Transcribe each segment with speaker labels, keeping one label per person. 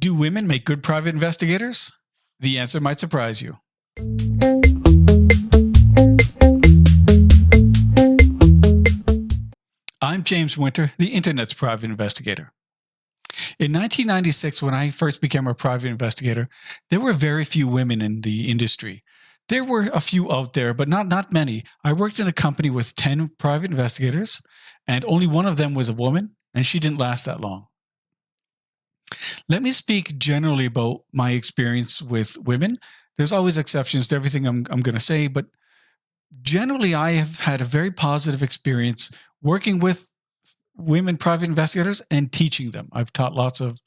Speaker 1: Do women make good private investigators? The answer might surprise you. I'm James Winter, the Internet's private investigator. In 1996, when I first became a private investigator, there were very few women in the industry. There were a few out there, but not many. I worked in a company with 10 private investigators, and only one of them was a woman, and she didn't last that long. Let me speak generally about my experience with women. There's always exceptions to everything I'm going to say, but generally, I have had a very positive experience working with women private investigators and teaching them. I've taught lots of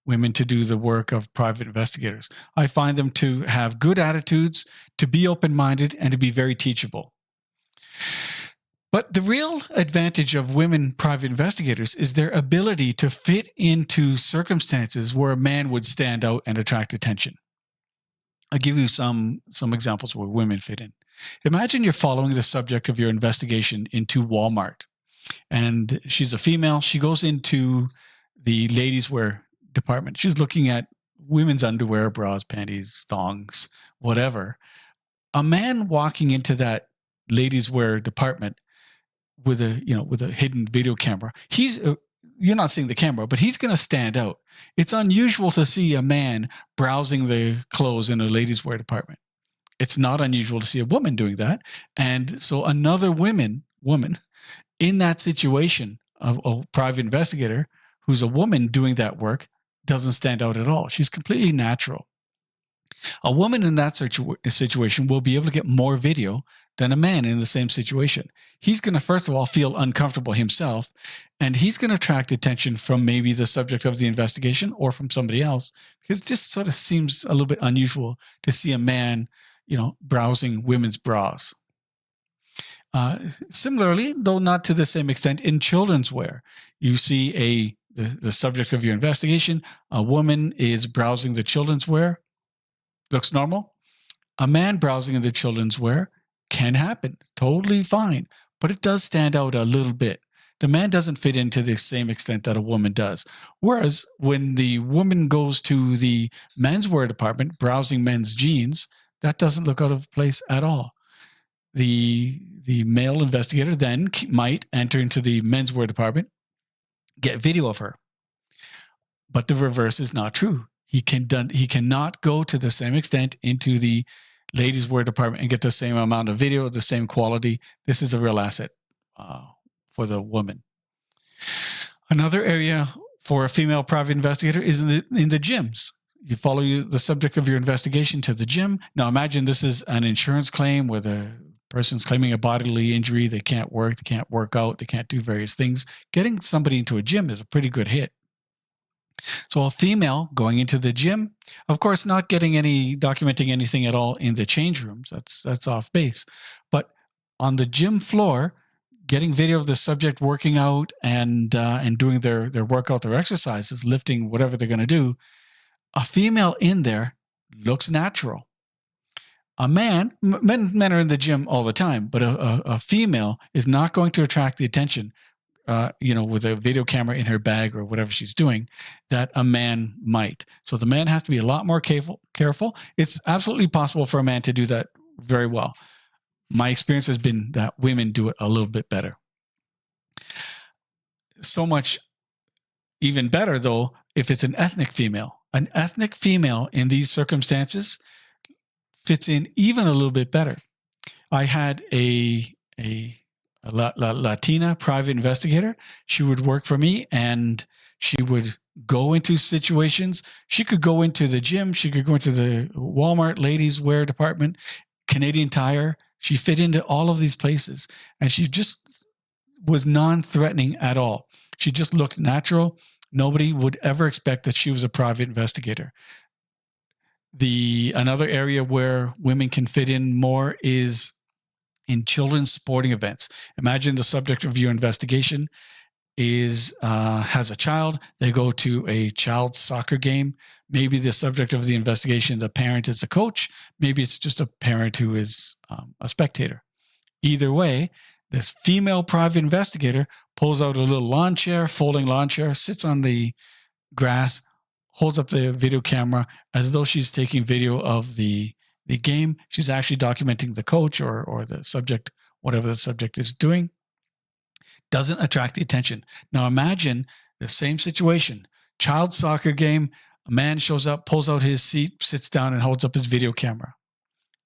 Speaker 1: women to do the work of private investigators. I find them to have good attitudes, to be open-minded, and to be very teachable. But the real advantage of women private investigators is their ability to fit into circumstances where a man would stand out and attract attention. I'll give you some examples where women fit in. Imagine you're following the subject of your investigation into Walmart, and she's a female. She goes into the ladies' wear department. She's looking at women's underwear, bras, panties, thongs, whatever. A man walking into that ladies' wear department with a hidden video camera. You're not seeing the camera, but he's going to stand out. It's unusual to see a man browsing the clothes in a ladies' wear department. It's not unusual to see a woman doing that. And so another woman in that situation of a private investigator who's a woman doing that work doesn't stand out at all. She's completely natural. A woman in that situation will be able to get more video than a man in the same situation. He's going to, first of all, feel uncomfortable himself, and he's going to attract attention from maybe the subject of the investigation or from somebody else, because it just sort of seems a little bit unusual to see a man, browsing women's bras. Similarly, though not to the same extent, in children's wear, you see the subject of your investigation, a woman is browsing the children's wear, looks normal. A man browsing in the children's wear can happen, totally fine, but it does stand out a little bit. The man doesn't fit in to the same extent that a woman does. Whereas when the woman goes to the menswear department browsing men's jeans, that doesn't look out of place at all. The male investigator then might enter into the menswear department, get video of her. But the reverse is not true. He cannot go to the same extent into the ladies' wear department and get the same amount of video, the same quality. This is a real asset for the woman. Another area for a female private investigator is in the gyms. You follow the subject of your investigation to the gym. Now imagine this is an insurance claim where the person's claiming a bodily injury. They can't work, they can't work out, they can't do various things. Getting somebody into a gym is a pretty good hit. So a female going into the gym, of course, not documenting anything at all in the change rooms. That's off base. But on the gym floor, getting video of the subject working out and doing their workout, their exercises, lifting, whatever they're going to do, a female in there looks natural. A men are in the gym all the time, but a female is not going to attract the attention with a video camera in her bag or whatever she's doing, that a man might. So the man has to be a lot more careful. It's absolutely possible for a man to do that very well. My experience has been that women do it a little bit better. So much even better, though, if it's an ethnic female. An ethnic female in these circumstances fits in even a little bit better. I had a Latina private investigator. She would work for me, and she would go into situations. She could go into the gym. She could go into the Walmart ladies' wear department, Canadian Tire. She fit into all of these places, and she just was non-threatening at all. She just looked natural. Nobody would ever expect that she was a private investigator. Another area where women can fit in more is in children's sporting events. Imagine the subject of your investigation has a child. They go to a child's soccer game. Maybe the subject of the investigation, the parent, is a coach. Maybe it's just a parent who is a spectator. Either way, this female private investigator pulls out a little lawn chair, folding lawn chair, sits on the grass, holds up the video camera as though she's taking video of the game. She's actually documenting the coach or the subject, whatever the subject is doing. Doesn't attract the attention. Now imagine the same situation. Child soccer game. A man shows up, pulls out his seat, sits down, and holds up his video camera.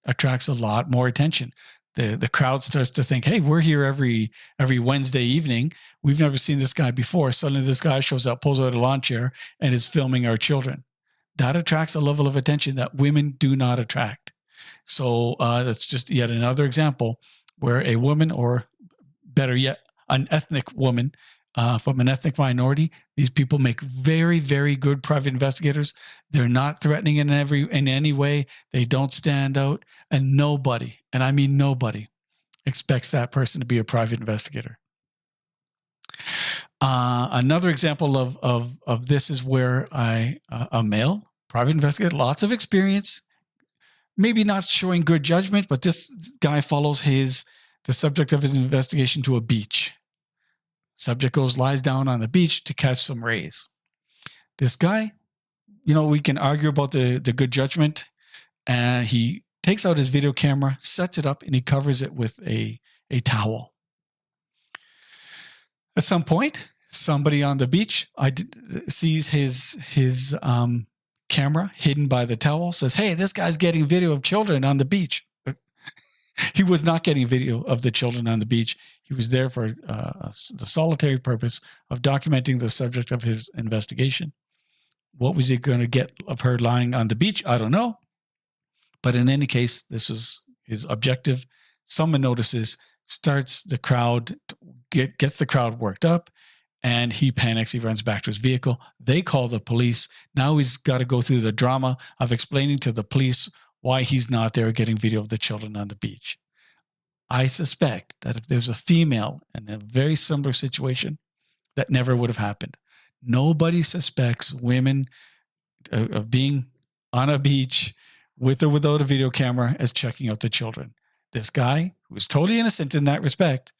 Speaker 1: Attracts a lot more attention. The crowd starts to think, hey, we're here every Wednesday evening. We've never seen this guy before. Suddenly this guy shows up, pulls out a lawn chair, and is filming our children. That attracts a level of attention that women do not attract. So that's just yet another example where a woman, or better yet, an ethnic woman from an ethnic minority, these people make very, very good private investigators. They're not threatening in any way. They don't stand out, and nobody, and I mean nobody, expects that person to be a private investigator. Another example of this is where a male private investigator, lots of experience, maybe not showing good judgment, but this guy follows the subject of his investigation to a beach. Subject lies down on the beach to catch some rays. This guy, we can argue about the good judgment, and he takes out his video camera, sets it up, and he covers it with a towel. At some point, somebody on the beach sees his camera hidden by the towel, says, hey, this guy's getting video of children on the beach. He was not getting video of the children on the beach. He was there for the solitary purpose of documenting the subject of his investigation. What was he going to get of her lying on the beach? I don't know. But in any case, this was his objective. Someone notices, starts the crowd, gets the crowd worked up, and he panics. He runs back to his vehicle. They call the police. Now he's got to go through the drama of explaining to the police why he's not there getting video of the children on the beach. I suspect that if there's a female in a very similar situation, that never would have happened. Nobody suspects women of being on a beach with or without a video camera as checking out the children. This guy, who is totally innocent in that respect,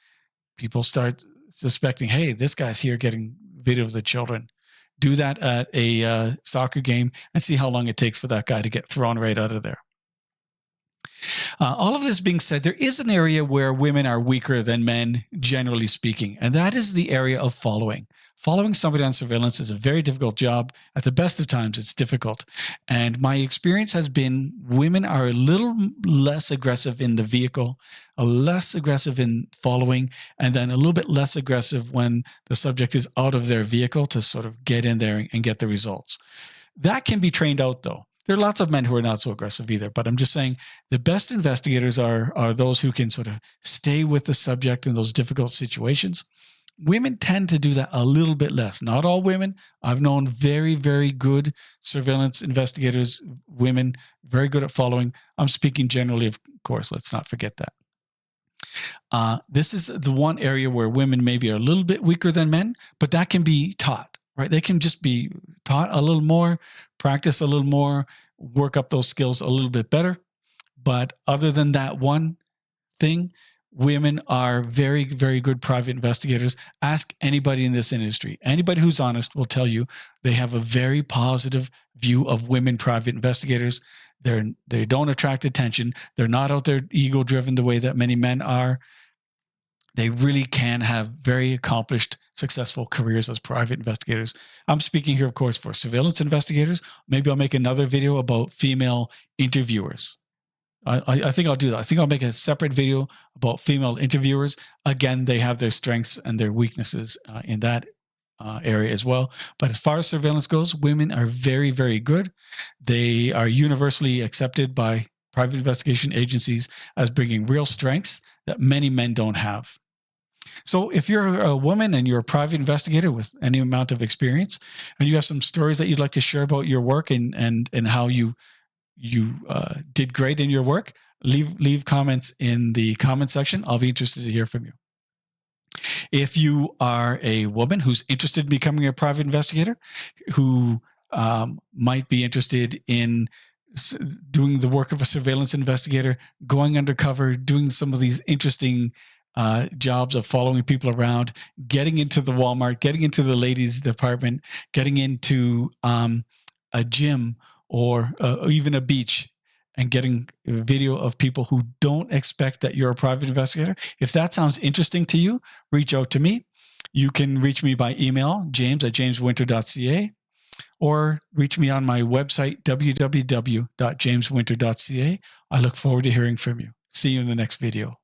Speaker 1: people start suspecting, hey, this guy's here getting video of the children. Do that at a soccer game and see how long it takes for that guy to get thrown right out of there. All of this being said, there is an area where women are weaker than men, generally speaking, and that is the area of following. Following somebody on surveillance is a very difficult job. At the best of times, it's difficult. And my experience has been women are a little less aggressive in the vehicle, a less aggressive in following, and then a little bit less aggressive when the subject is out of their vehicle to sort of get in there and get the results. That can be trained out, though. There are lots of men who are not so aggressive either, but I'm just saying the best investigators are those who can sort of stay with the subject in those difficult situations. Women tend to do that a little bit less. Not all women. I've known very, very good surveillance investigators, women, very good at following. I'm speaking generally, of course. Let's not forget that. This is the one area where women maybe are a little bit weaker than men, but that can be taught. Right? They can just be taught a little more, practice a little more, work up those skills a little bit better. But other than that one thing, women are very, very good private investigators. Ask anybody in this industry. Anybody who's honest will tell you they have a very positive view of women private investigators. They don't attract attention. They're not out there ego-driven the way that many men are. They really can have very accomplished, successful careers as private investigators. I'm speaking here, of course, for surveillance investigators. Maybe I'll make another video about female interviewers. I think I'll do that. I think I'll make a separate video about female interviewers. Again, they have their strengths and their weaknesses in that area as well. But as far as surveillance goes, women are very, very good. They are universally accepted by private investigation agencies as bringing real strengths that many men don't have. So if you're a woman and you're a private investigator with any amount of experience, and you have some stories that you'd like to share about your work and how you did great in your work, leave comments in the comment section. I'll be interested to hear from you. If you are a woman who's interested in becoming a private investigator, who might be interested in doing the work of a surveillance investigator, going undercover, doing some of these interesting jobs of following people around, getting into the Walmart, getting into the ladies department, getting into a gym or even a beach and getting a video of people who don't expect that you're a private investigator. If that sounds interesting to you, reach out to me. You can reach me by email, james@jameswinter.ca, or reach me on my website, www.jameswinter.ca. I look forward to hearing from you. See you in the next video.